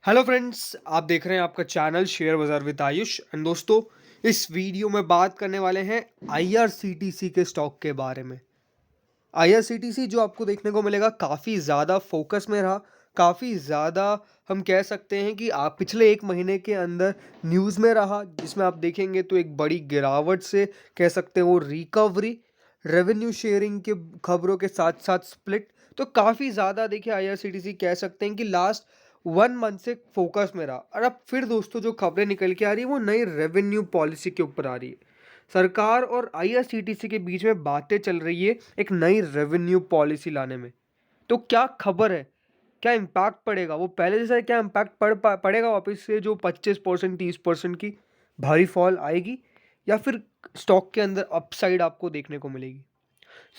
Hello friends, आप देख रहे हैं आपका चैनल शेयर बाजार विद आयुष। एंड दोस्तों, इस वीडियो में बात करने वाले हैं आईआरसीटीसी के स्टॉक के बारे में। आईआरसीटीसी जो आपको देखने को मिलेगा काफ़ी ज़्यादा फोकस में रहा, काफ़ी ज़्यादा हम कह सकते हैं कि आप पिछले एक महीने के अंदर न्यूज़ में रहा, जिसमें आप देखेंगे तो एक बड़ी गिरावट से कह सकते हो रिकवरी, रेवेन्यू शेयरिंग के खबरों के साथ साथ स्प्लिट। तो काफ़ी ज़्यादा देखिए आईआरसीटीसी कह सकते हैं कि लास्ट 1 मंथ से फोकस में रहा। और अब फिर दोस्तों जो खबरें निकल के आ रही है वो नई रेवेन्यू पॉलिसी के ऊपर आ रही है। सरकार और आईआरसीटीसी के बीच में बातें चल रही है एक नई रेवेन्यू पॉलिसी लाने में। तो क्या खबर है, क्या इम्पैक्ट पड़ेगा, वो पहले जैसा क्या इम्पैक्ट पड़ेगा वापस से जो 25% 30% की भारी फॉल आएगी, या फिर स्टॉक के अंदर अपसाइड आपको देखने को मिलेगी।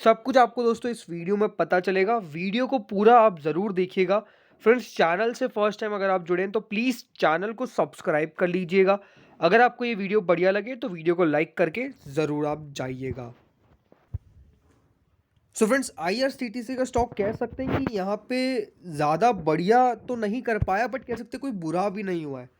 सब कुछ आपको दोस्तों इस वीडियो में पता चलेगा। वीडियो को पूरा आप ज़रूर देखिएगा। फ्रेंड्स, चैनल से फर्स्ट टाइम अगर आप जुड़े हैं तो प्लीज़ चैनल को सब्सक्राइब कर लीजिएगा। अगर आपको ये वीडियो बढ़िया लगे तो वीडियो को लाइक करके ज़रूर आप जाइएगा। सो फ्रेंड्स, आईआरसीटीसी का स्टॉक कह सकते हैं कि यहाँ पे ज़्यादा बढ़िया तो नहीं कर पाया, बट कह सकते हैं कोई बुरा भी नहीं हुआ है।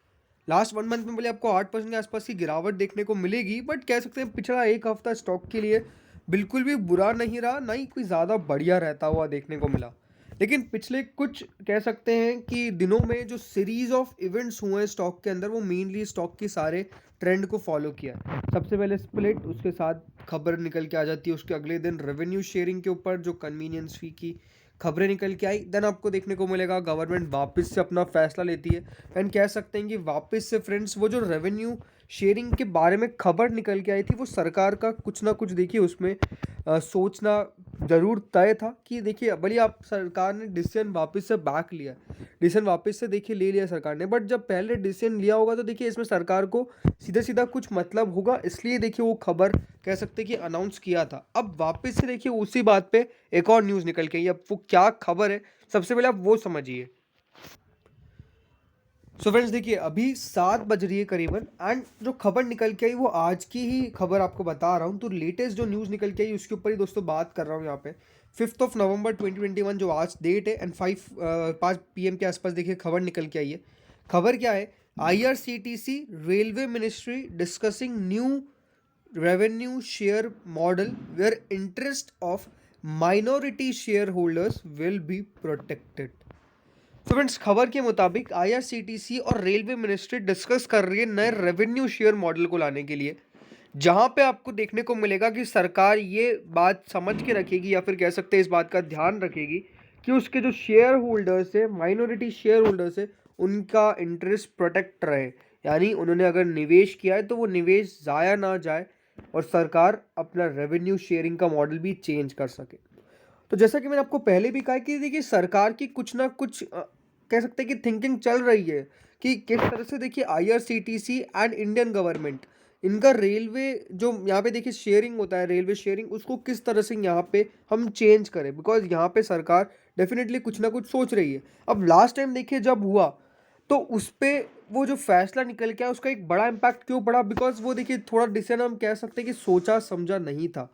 लास्ट 1 मंथ में बोले आपको 8% के आसपास की गिरावट देखने को मिलेगी, बट कह सकते हैं पिछला एक हफ्ता स्टॉक के लिए बिल्कुल भी बुरा नहीं रहा, ना ही कोई ज़्यादा बढ़िया रहता हुआ देखने को मिला। लेकिन पिछले कुछ कह सकते हैं कि दिनों में जो सीरीज ऑफ इवेंट्स हुए हैं स्टॉक के अंदर, वो मेनली स्टॉक के सारे ट्रेंड को फॉलो किया। सबसे पहले स्प्लिट, उसके साथ खबर निकल के आ जाती है, उसके अगले दिन रेवेन्यू शेयरिंग के ऊपर जो कन्वीनियंस फी की खबरें निकल के आई। देन आपको देखने को मिलेगा गवर्नमेंट वापस से अपना फैसला लेती है। एंड कह सकते हैं कि वापस से फ्रेंड्स वो जो रेवेन्यू शेयरिंग के बारे में खबर निकल के आई थी, वो सरकार का कुछ ना कुछ देखिए उसमें सोचना ज़रूर तय था कि देखिए भले आप सरकार ने डिसीजन वापस से बैक लिया, डिसीजन वापस से देखिए ले लिया सरकार ने, बट जब पहले डिसीजन लिया होगा तो देखिए इसमें सरकार को सीधा सीधा कुछ मतलब होगा, इसलिए देखिए वो खबर कह सकते हैं कि अनाउंस किया था। अब वापस से देखिए उसी बात पे एक और न्यूज़ निकल के आई। अब वो क्या खबर है, सबसे पहले आप वो समझिए। सो फ्रेंड्स, देखिए अभी 7 बज रही है करीबन, एंड जो खबर निकल के आई वो आज की ही खबर आपको बता रहा हूँ। तो लेटेस्ट जो न्यूज़ निकल के आई उसके ऊपर ही दोस्तों बात कर रहा हूँ यहाँ पे। 5 नवंबर 2021 जो आज डेट है, एंड 5 PM के आसपास देखिए खबर निकल के आई है। खबर क्या है? IRCTC railway ministry discussing new revenue share model where interest of minority share holders will be protected. तो फ्रेंड्स, खबर के मुताबिक आईआरसीटीसी और रेलवे मिनिस्ट्री डिस्कस कर रही है नए रेवेन्यू शेयर मॉडल को लाने के लिए, जहां पे आपको देखने को मिलेगा कि सरकार ये बात समझ के रखेगी, या फिर कह सकते हैं इस बात का ध्यान रखेगी कि उसके जो शेयर होल्डर्स है, माइनॉरिटी शेयर होल्डर्स है, उनका इंटरेस्ट प्रोटेक्ट रहे। यानी उन्होंने अगर निवेश किया है तो वो निवेश ज़ाया ना जाए, और सरकार अपना रेवेन्यू शेयरिंग का मॉडल भी चेंज कर सके। तो जैसा कि मैंने आपको पहले भी कहा कि देखिए सरकार की कुछ ना कुछ कह सकते हैं कि थिंकिंग चल रही है कि किस तरह से देखिए आईआरसीटीसी एंड इंडियन गवर्नमेंट, इनका रेलवे जो यहाँ पे देखिए शेयरिंग होता है, रेलवे शेयरिंग, उसको किस तरह से यहाँ पे हम चेंज करें, बिकॉज यहाँ पे सरकार डेफिनेटली कुछ ना कुछ सोच रही है। अब लास्ट टाइम देखिए जब हुआ तो उस पर वो जो फैसला निकल के आया उसका एक बड़ा इम्पैक्ट क्यों पड़ा, बिकॉज वो देखिए थोड़ा डिसीजन हम कह सकते हैं कि सोचा समझा नहीं था।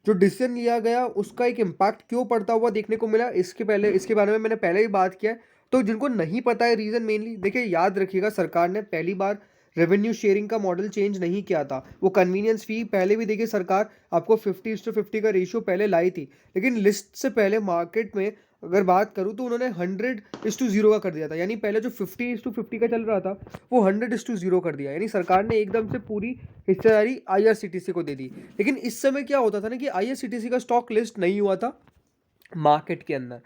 जो डिसीजन लिया गया उसका एक इम्पैक्ट क्यों पड़ता हुआ देखने को मिला, इसके पहले इसके बारे में मैंने पहले भी बात किया है। तो जिनको नहीं पता है रीज़न, मेनली देखिए याद रखिएगा, सरकार ने पहली बार रेवेन्यू शेयरिंग का मॉडल चेंज नहीं किया था। वो कन्वीनियंस फी पहले भी देखिए सरकार आपको 50:50 का रेशियो पहले लाई थी, लेकिन लिस्ट से पहले मार्केट में अगर बात करूँ तो उन्होंने 100:0 का कर दिया था। यानी पहले जो 50:50 का चल रहा था वो 100:0 कर दिया, यानी सरकार ने एकदम से पूरी हिस्सेदारी आईआरसीटीसी को दे दी। लेकिन इस समय क्या होता था ना कि आईआरसीटीसी का स्टॉक लिस्ट नहीं हुआ था मार्केट के अंदर,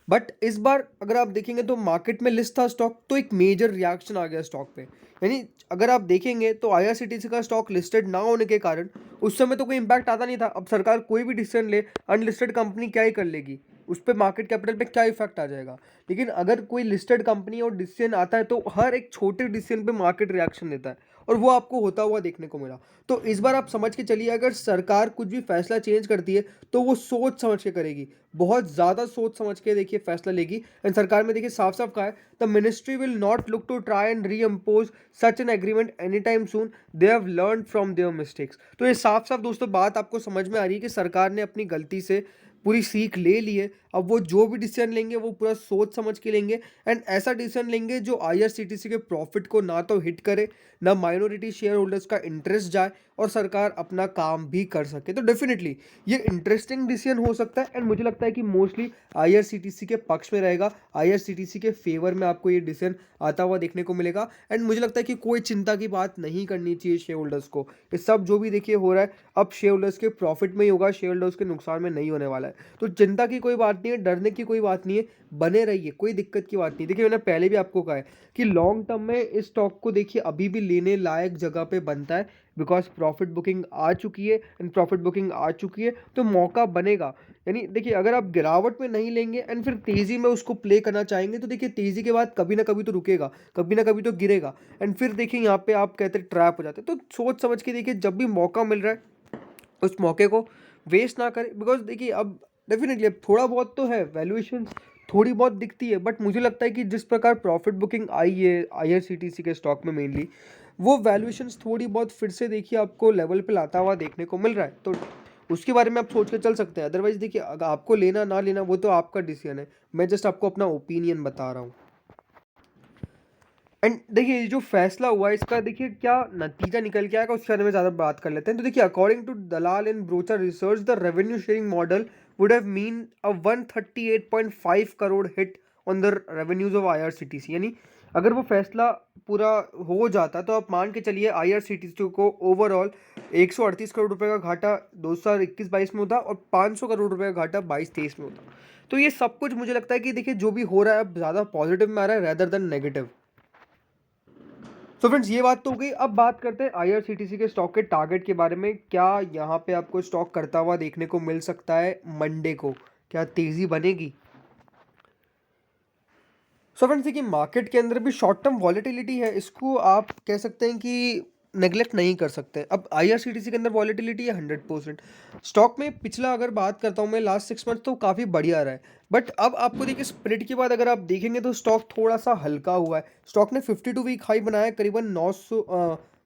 बट इस बार अगर आप देखेंगे तो मार्केट में लिस्ट था स्टॉक, तो एक मेजर रिएक्शन आ गया स्टॉक पे। यानी अगर आप देखेंगे तो आईआरसीटीसी का स्टॉक लिस्टेड ना होने के कारण उस समय तो कोई इंपैक्ट आता नहीं था। अब सरकार कोई भी डिसीजन ले, अनलिस्टेड कंपनी क्या ही कर लेगी, उस पर मार्केट कैपिटल पे क्या इफेक्ट आ जाएगा। लेकिन अगर कोई लिस्टेड कंपनी और डिसीजन आता है तो हर एक छोटे डिसीजन पे मार्केट रिएक्शन देता है, और वो आपको होता हुआ देखने को मिला। तो इस बार आप समझ के चलिए, अगर सरकार कुछ भी फैसला चेंज करती है तो वो सोच समझ के करेगी, बहुत ज़्यादा सोच समझ के देखिए फैसला लेगी। एंड सरकार में देखिए साफ साफ कहा है, the ministry will not look to try and reimpose such an agreement any time soon, they have learn from their mistakes. तो ये साफ साफ दोस्तों बात आपको समझ में आ रही है कि सरकार ने अपनी गलती से पूरी सीख ले ली है। अब वो जो भी डिसीजन लेंगे वो पूरा सोच समझ के लेंगे एंड ऐसा डिसीजन लेंगे जो आईआरसीटीसी के प्रॉफिट को ना तो हिट करे, ना माइनॉरिटी शेयर होल्डर्स का इंटरेस्ट जाए और सरकार अपना काम भी कर सके। तो डेफिनेटली ये इंटरेस्टिंग डिसीजन हो सकता है एंड मुझे लगता है कि मोस्टली आईआरसीटीसी के पक्ष में रहेगा, आईआरसीटीसी के फेवर में आपको ये डिसीजन आता हुआ देखने को मिलेगा। एंड मुझे लगता है कि कोई चिंता की बात नहीं करनी चाहिए शेयर होल्डर्स को। ये सब जो भी देखिए हो रहा है अब शेयर होल्डर्स के प्रॉफिट में ही होगा, शेयर होल्डर्स के नुकसान में नहीं होने वाला है। तो चिंता की कोई बात नहीं है, डरने की कोई बात नहीं है, बने रहिए, कोई दिक्कत की बात नहीं। देखिए मैंने पहले भी आपको कहा है कि लॉन्ग टर्म में इस स्टॉक को देखिए अभी भी लेने लायक जगह पे बनता है, बिकॉज प्रॉफिट बुकिंग आ चुकी है एंड प्रॉफिट बुकिंग आ चुकी है तो मौका बनेगा। यानी देखिए अगर आप गिरावट में नहीं लेंगे एंड फिर तेजी में उसको प्ले करना चाहेंगे तो देखिए तेजी के बाद कभी ना कभी तो रुकेगा, कभी ना कभी तो गिरेगा एंड फिर देखिए यहाँ पे आप कहते हैं ट्रैप हो जाते हैं। तो सोच समझ के देखिए जब भी मौका मिल रहा है उस मौके को वेस्ट ना करें, बिकॉज देखिए अब डेफिनेटली अब थोड़ा बहुत तो है वैल्यूएशन, थोड़ी बहुत दिखती है, बट मुझे लगता है कि जिस प्रकार प्रॉफिट बुकिंग आई है आईआरसीटीसी के स्टॉक में मेनली, वो वैल्यूएशंस थोड़ी बहुत फिर से देखिए आपको लेवल पे लाता हुआ देखने को मिल रहा है। तो उसके बारे में आप सोच के चल सकते हैं। अदरवाइज देखिए अगर आपको लेना ना लेना वो तो आपका डिसीजन है, मैं जस्ट आपको अपना ओपिनियन बता रहा हूँ। एंड देखिए ये जो फैसला हुआ है इसका देखिए क्या नतीजा निकल के आएगा उसके बारे में ज़्यादा बात कर लेते हैं। तो देखिए according to Dalal and Broacha research the revenue sharing model would have mean a 138.5 crore hit on the revenues of IRCTC. यानी अगर वो फैसला पूरा हो जाता तो आप मान के चलिए आईआरसीटीसी को ओवरऑल 138 करोड़ रुपए का घाटा 2021-22 में होता और 500 करोड़ रुपए का घाटा 22-23 में होता। तो ये सब कुछ मुझे लगता है कि देखिए जो भी हो रहा है अब ज़्यादा पॉजिटिव में आ रहा है रेदर देन नेगेटिव। तो फ्रेंड्स ये बात तो हो गई। अब बात करते हैं आईआरसीटीसी के स्टॉक के टारगेट के बारे में। क्या यहाँ पे आपको स्टॉक करता हुआ देखने को मिल सकता है मंडे को, क्या तेजी बनेगी? सो फ्रेंड्स देखिए मार्केट के अंदर भी शॉर्ट टर्म वॉलेटिलिटी है, इसको आप कह सकते हैं कि नेग्लेक्ट नहीं कर सकते। अब आईआरसीटीसी के अंदर वॉलेटिलिटी है 100%। स्टॉक में पिछला अगर बात करता हूँ मैं लास्ट 6 मंथ तो काफ़ी बढ़िया रहा है, बट अब आपको देखिए स्प्लिट के बाद अगर आप देखेंगे तो स्टॉक थोड़ा सा हल्का हुआ है। स्टॉक ने 52 वीक हाई बनाया है करीबन 900,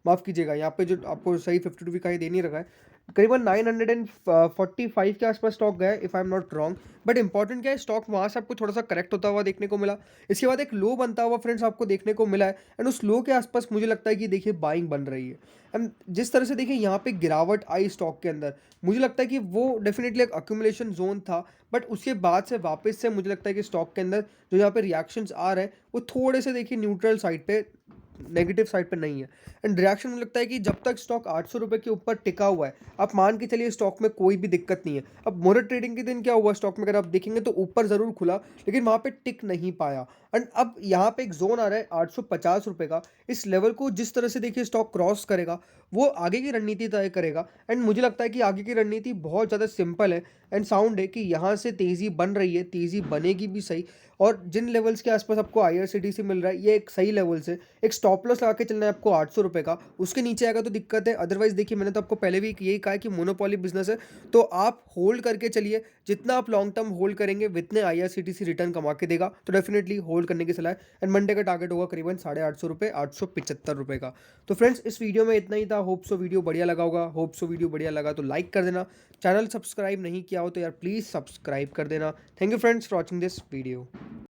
माफ़ कीजिएगा यहाँ पे जो आपको सही 52 वीक हाई दे नहीं रखा है, करीबन 945 के आसपास स्टॉक गया if I am not wrong. But important क्या है स्टॉक वहाँ से आपको थोड़ा सा करेक्ट होता हुआ देखने को मिला। इसके बाद एक लो बनता हुआ फ्रेंड्स आपको देखने को मिला है एंड उस लो के आसपास मुझे लगता है कि देखिए बाइंग बन रही है। एंड जिस तरह से देखिए यहाँ पे गिरावट आई स्टॉक के अंदर, मुझे लगता है कि वो डेफिनेटली एक अक्यूमुलेशन जोन था, बट उसके बाद से वापस से मुझे लगता है कि स्टॉक के अंदर जो यहाँ पे रिएक्शंस आ रहे हैं वो थोड़े से देखिए न्यूट्रल साइड पे, नेगेटिव साइड पे नहीं है। एंड रिएक्शन मुझे लगता है कि जब तक स्टॉक 800 रुपये के ऊपर टिका हुआ है आप मान के चलिए स्टॉक में कोई भी दिक्कत नहीं है। अब मोटर ट्रेडिंग के दिन क्या हुआ स्टॉक में अगर आप देखेंगे तो ऊपर ज़रूर खुला लेकिन वहाँ पे टिक नहीं पाया एंड अब यहाँ पे एक जोन आ रहा है 850 रुपये का। इस लेवल को जिस तरह से देखिए स्टॉक क्रॉस करेगा वो आगे की रणनीति तय करेगा एंड मुझे लगता है कि आगे की रणनीति बहुत ज़्यादा सिंपल है एंड साउंड है कि यहाँ से तेज़ी बन रही है, तेज़ी बनेगी भी सही। और जिन लेवल्स के आसपास आपको आईआरसीटीसी मिल रहा है ये एक सही लेवल से एक स्टॉप लॉस लगा के चलना है आपको 800 रुपये का, उसके नीचे आएगा तो दिक्कत है। अदरवाइज देखिए मैंने तो आपको पहले भी यही कहा है कि मोनोपोली बिजनेस है तो आप होल्ड करके चलिए, जितना आप लॉन्ग टर्म होल्ड करेंगे वितने आईआरसीटीसी रिटर्न कमा के देगा। तो डेफिनेटली होल्ड करने की सलाह है एंड मंडे का टारगेट होगा करीबन 850 रुपये, 875 रुपये का। तो फ्रेंड्स इस वीडियो में इतना ही था। होप सो वीडियो बढ़िया लगा होगा, होप सो वीडियो बढ़िया लगा तो लाइक कर देना, चैनल सब्सक्राइब नहीं किया हो तो यार प्लीज़ सब्सक्राइब कर देना। Thank you friends for watching this video.